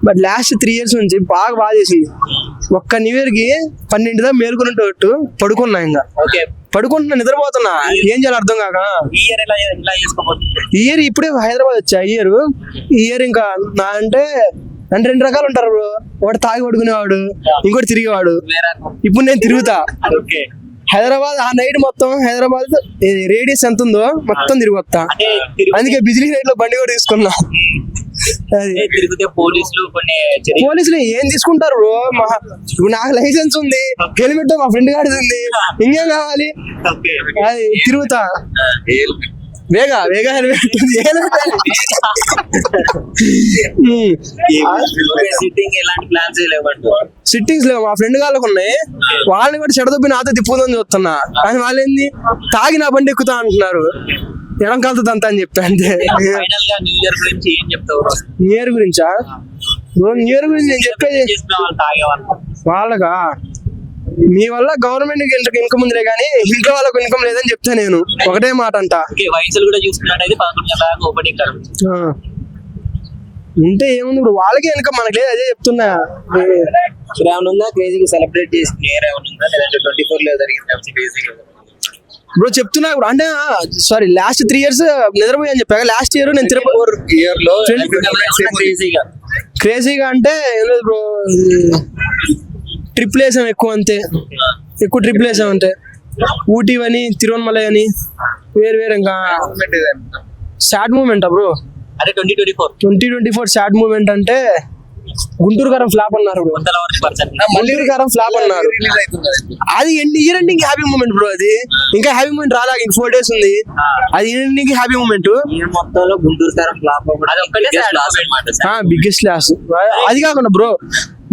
But last 3 years నుంచి బాగా చేసింది. ఒక్క న్యూ ఇయర్ కి 12 దాకా మేలుకున్నట్టు పడుకున్నా, ఇంకా పడుకుంటున్నా, నిద్రపోతున్నా, ఏం చేయాలి అర్థం కాక. ఈ ఇయర్ ఇప్పుడే హైదరాబాద్ వచ్చా. ఈ ఇయర్ ఇంకా నా అంటే 2 రకాలు ఉంటారు బ్రో. ఒకటి తాగి పడుకునేవాడు, ఇంకోటి తిరిగేవాడు. ఇప్పుడు నేను తిరుగుతా హైదరాబాద్. ఆ నైట్ మొత్తం హైదరాబాద్ రేడియస్ ఎంత ఉందో మొత్తం తిరిగి వస్తా. అందుకే బిజిలీ నైట్ లో బండి కూడా తీసుకున్నా. పోలీసులు ఏం తీసుకుంటారు బ్రో? నాకు లైసెన్స్ ఉంది, హెల్మెట్ మా ఫ్రెండ్ గాడిది ఉంది, ఇంకేం కావాలి? అది తిరుగుతా. వేగా హెల్మెట్ సిట్టింగ్స్ లేవు. మా ఫ్రెండ్ వాళ్ళకు ఉన్నాయి, వాళ్ళని కూడా చెడదొబ్బి నాతో తిప్పుదని చూస్తున్నా. కానీ వాళ్ళు ఏంది తాగి నా బండి ఎక్కుతా అంటున్నారు. ఎడం కలుతుంది అంత అని చెప్పి అంతే. న్యూ ఇయర్ గురించా? న్యూ ఇయర్ గురించి నేను చెప్పేది వాళ్ళకా, మీ వల్ల గవర్నమెంట్ ఇన్కమ్ ఉందిలే కానీ ఇంట్లో వాళ్ళకు ఇన్కమ్ లేదని చెప్తా నేను. ఒకటే మాట అంట. ఉంటే ఏముంది ఇప్పుడు, వాళ్ళకే ఇన్కమ్ మనకి లేదు, అదే చెప్తున్నా. సెలబ్రేట్ బ్రో చెప్తున్నా ఇప్పుడు. అంటే సారీ, లాస్ట్ 3 years నిద్రపోయి అని చెప్పాక, లాస్ట్ ఇయర్ నేను తిరుపతి క్రేజీగా అంటే ఏం లేదు బ్రో, ట్రిప్లు వేసాం ఎక్కువ, అంతే. ఎక్కువ ట్రిప్లు వేసాం అంతే. ఊటీ అని, తిరువనమలై అని, వేరు ఇంకా. సాడ్ మూమెంటా బ్రో? అదే 2024 సాడ్ మూమెంట్ అంటే గుంటూరు కారం ఫ్లాప్ అన్నారు. గుంటూరు కారం ఫ్లాప్ అన్నారు. అది year ending happy moment bro. అది ఇంకా హ్యాపీ మూమెంట్ రాలా, ఇంక 4 days ఉంది. అది ఎండింగ్ హ్యాపీ మూమెంట్. మొత్తంలో గుంటూరు కారం ఫ్లాప్ బిగ్గెస్ట్ లాస్. అది కాకుండా బ్రో,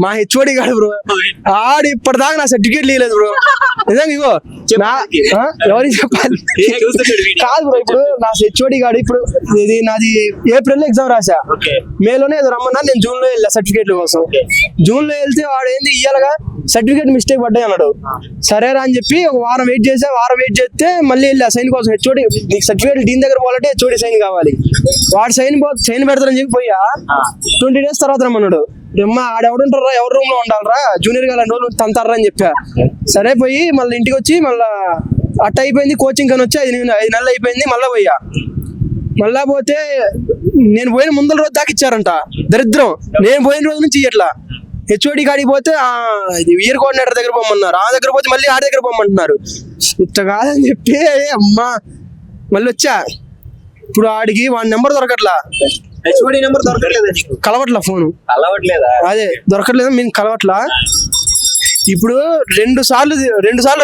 మా హెచ్ఓడి గాడు బ్రో, ఆడు ఇప్పటిదాకా నా సర్టిఫికేట్ లేదు బ్రో. నిజంగా ఇగో ఎవరికి చెప్పాలి కాదు బ్రో. ఇప్పుడు నా హెచ్ఓడి గాడు, ఇప్పుడు ఇది నాది ఏప్రిల్ లో ఎగ్జామ్ రాసా, మేలోనే ఏదో రమ్మన్నా. నేను జూన్ లో వెళ్ళా సర్టిఫికేట్ల కోసం. జూన్ లో వెళ్తే వాడు ఏంది ఇయ్యాలగా సర్టిఫికేట్ మిస్టేక్ పడ్డాయి అన్నాడు. సరేరా అని చెప్పి ఒక వారం వెయిట్ చేసా. వారం వెయిట్ చేస్తే మళ్ళీ వెళ్ళా సైన్ కోసం. హెచ్ఓడి నీకు సర్టిఫికేట్ డీన్ దగ్గర పోవాలంటే హెచ్ఓడి సైన్ కావాలి. వాడు సైన్ పెడతారని చెప్పి పోయా. 20 days తర్వాత రమ్మన్నాడు. అమ్మా ఆడెవడుంటారా, ఎవరి రూమ్ లో ఉండాలరా, జూనియర్ గా 2 రోజులు తంతారా అని చెప్పా. సరే పోయి మళ్ళీ ఇంటికి వచ్చి మళ్ళా అట్ట అయిపోయింది. కోచింగ్ అని వచ్చి 5 నెలలు అయిపోయింది. మళ్ళా పోయా. మళ్ళా పోతే నేను పోయిన ముందల రోజు దాకా ఇచ్చారంట. దరిద్రం, నేను పోయిన రోజు నుంచి ఇట్లా. హెచ్ఓడి కాడికి పోతే ఇయర్ కోఆర్డినేటర్ దగ్గర పోమన్నారు. ఆ దగ్గర పోతే మళ్ళీ ఆడి దగ్గర పోమంటున్నారు. ఇట్ట కాదని చెప్పి అమ్మా మళ్ళీ వచ్చా. ఇప్పుడు ఆడికి వాడి నెంబర్ దొరకట్లా, హెచ్ఓడి నెంబర్ దొరకట్లేదా? కలవట్లా, ఫోను అదే దొరకట్లేదు, మేము కలవట్లా. ఇప్పుడు 2 సార్లు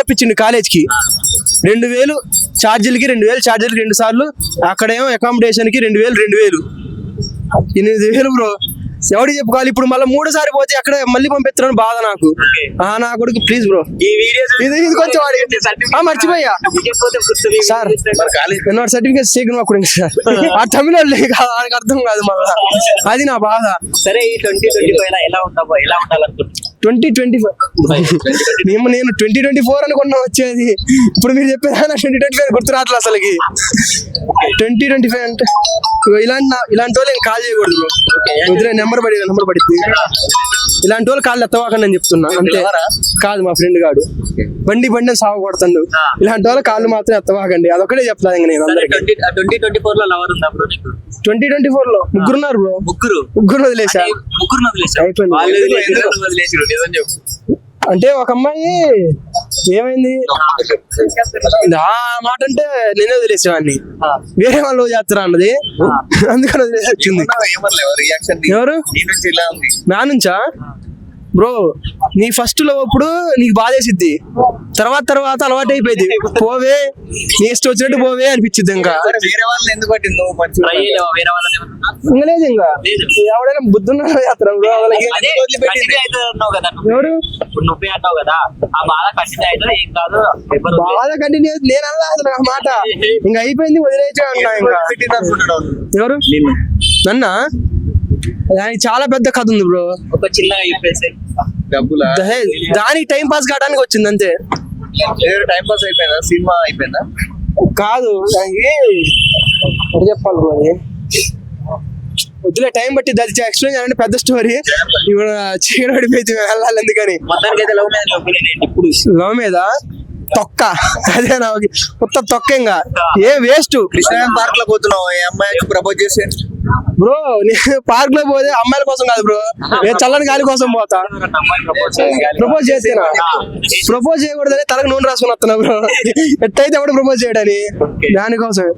రప్పించిండు కాలేజ్కి. 2000 ఛార్జీలకి 2000 ఛార్జీలకి 2 సార్లు. అక్కడేమో అకామిడేషన్ కి 2000 8,000 బ్రో. ఎవరికి చెప్పుకోవాలి? ఇప్పుడు మళ్ళీ 3వ సారి పోతే అక్కడ మళ్ళీ పంపిస్తున్నాను బాధ నాకు. నా కొడుకు ప్లీజ్ బ్రో, ఇది కొంచెం మర్చిపోయా సార్. సర్టిఫికేట్ సేకరణ సార్, ఆ తమిళ వాళ్ళకి అర్థం కాదు మళ్ళా, అది నా బాధ. సరే, 2025 నేను 2024 అనుకున్నా వచ్చేది. ఇప్పుడు మీరు చెప్పేదా 2025 గుర్తు రావట్లే అసలుకి. 2025 అంటే ఇలాంటి వాళ్ళు కాల్ చేయకూడదు. నెంబర్ పడింది. ఇలాంటి వాళ్ళు కాళ్ళు ఎత్తవాకండి అని చెప్తున్నా అంతే. కాదు, మా ఫ్రెండ్ గాడు బండి సాగు కొడతాడు. ఇలాంటి వాళ్ళు కాళ్ళు మాత్రం ఎత్తవాకండి, అదొకటే చెప్తాను ఇంక నేను. 2024 లో లవర్ ఉందా బ్రో నీకు? 2024 లో ముగ్గురున్నారు బ్రో. ముగ్గురు వదిలేసా. అయిపోయింది. అంటే ఒక అమ్మాయి ఏమైంది ఆ మాట అంటే నేనే వదిలేసేవాడిని, వేరే వాళ్ళు చేస్తారా అన్నది, అందుకని వదిలేసి వచ్చింది. ఎవరు నా నుంచా బ్రో? నీ ఫస్ట్ లో అప్పుడు నీకు బాధేసిద్ది, తర్వాత అలవాటు అయిపోయింది. పోవే, నీ ఇష్టం వచ్చినట్టు పోవే అనిపించింది. ఇంకా లేదు, ఇంకా ఎవడైనా బుద్ధున్నా చేస్తారా బ్రో? ఎవరు బాధ కంటిన్యూ? నేను అన్నా మాట, ఇంకా అయిపోయింది వదిలేచా అన్నా. ఇంకా ఎవరు నన్నా? దానికి చాలా పెద్ద కథ ఉంది బ్రో. ఒక చిన్నగా చెప్పేసి దానికి టైం పాస్ కావడానికి వచ్చింది అంతే. టైం పాస్ అయిపోయిందా? సినిమా అయిపోయిందా? కాదు, దానికి చెప్పాలి బ్రో. అది వద్దులే టైం బట్టి అది ఎక్స్ప్లెయిన్ చేయాలంటే పెద్ద స్టోరీ. ఇప్పుడు చీకటి పడిపోయి వెళ్ళాలి ఎందుకని. మొత్తానికి అయితే లవ్ మీద ఒపీనియన్ ఏంటి ఇప్పుడు? లవ్ మీద తొక్క అదే నా కొత్త తొక్క ఇంకా ఏ వేస్ట్. కృష్ణ పార్క్ లో పోతున్నావు, ఈ అమ్మాయికి ప్రపోజ్ చేసి బ్రో నేను పార్క్ లో పోతే అమ్మాయిల కోసం కాదు బ్రో, నేను చల్లని గాలి కోసం పోతా. ప్రపోజ్ చేస్తేనా? ప్రపోజ్ చేయకూడదని తలకు నూనె రాసుకుని వస్తున్నా బ్రో. ఎట్టయితే ఎవడు ప్రపోజ్ చేయడని దానికోసం.